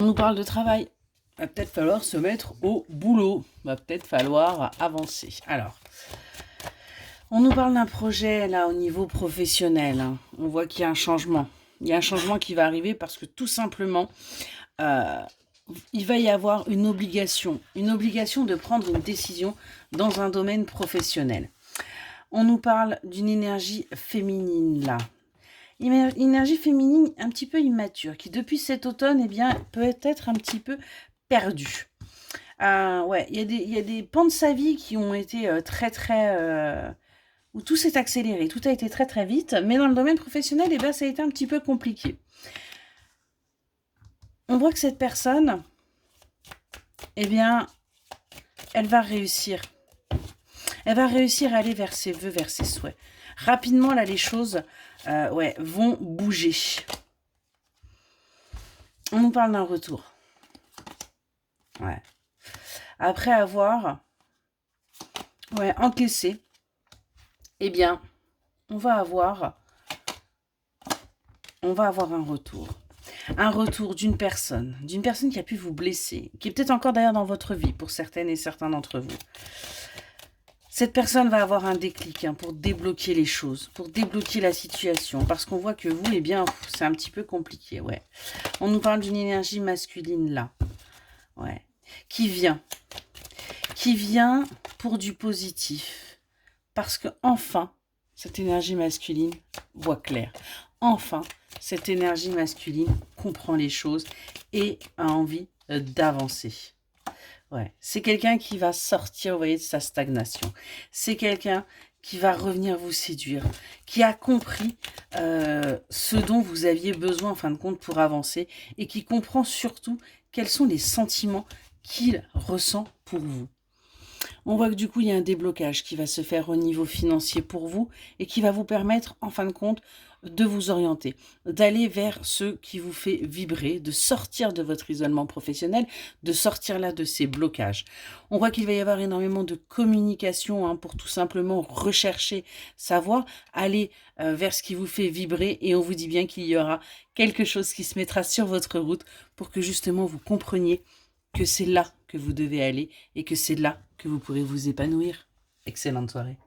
On nous parle de travail. Va peut-être falloir se mettre au boulot. Va peut-être falloir avancer. Alors, on nous parle d'un projet là au niveau professionnel. On voit qu'il y a un changement. Il y a un changement qui va arriver parce que tout simplement, euh, il va y avoir une obligation de prendre une décision dans un domaine professionnel. On nous parle d'une énergie féminine là. Une énergie féminine un petit peu immature, qui depuis cet automne, eh bien, peut être un petit peu perdue. Ouais, il y a des pans de sa vie qui ont été où tout s'est accéléré, tout a été très très vite, mais dans le domaine professionnel, eh bien, ça a été un petit peu compliqué. On voit que cette personne, eh bien, elle va réussir. Elle va réussir à aller vers ses vœux, vers ses souhaits. Rapidement, là, les choses vont bouger. On nous parle d'un retour. Ouais. Après avoir encaissé, eh bien, on va avoir un retour. Un retour d'une personne qui a pu vous blesser, qui est peut-être encore d'ailleurs dans votre vie pour certaines et certains d'entre vous. Cette personne va avoir un déclic pour débloquer les choses, pour débloquer la situation, parce qu'on voit que vous, eh bien, c'est un petit peu compliqué, ouais. On nous parle d'une énergie masculine là, ouais, qui vient pour du positif, parce que enfin, cette énergie masculine voit clair. Enfin, cette énergie masculine comprend les choses et a envie d'avancer. Ouais, c'est quelqu'un qui va sortir, vous voyez, de sa stagnation. C'est quelqu'un qui va revenir vous séduire, qui a compris ce dont vous aviez besoin en fin de compte pour avancer et qui comprend surtout quels sont les sentiments qu'il ressent pour vous. On voit que du coup, il y a un déblocage qui va se faire au niveau financier pour vous et qui va vous permettre, en fin de compte, de vous orienter, d'aller vers ce qui vous fait vibrer, de sortir de votre isolement professionnel, de sortir là de ces blocages. On voit qu'il va y avoir énormément de communication pour tout simplement rechercher sa voie, aller vers ce qui vous fait vibrer et on vous dit bien qu'il y aura quelque chose qui se mettra sur votre route pour que justement vous compreniez que c'est là que vous devez aller et que c'est là que vous pourrez vous épanouir. Excellente soirée.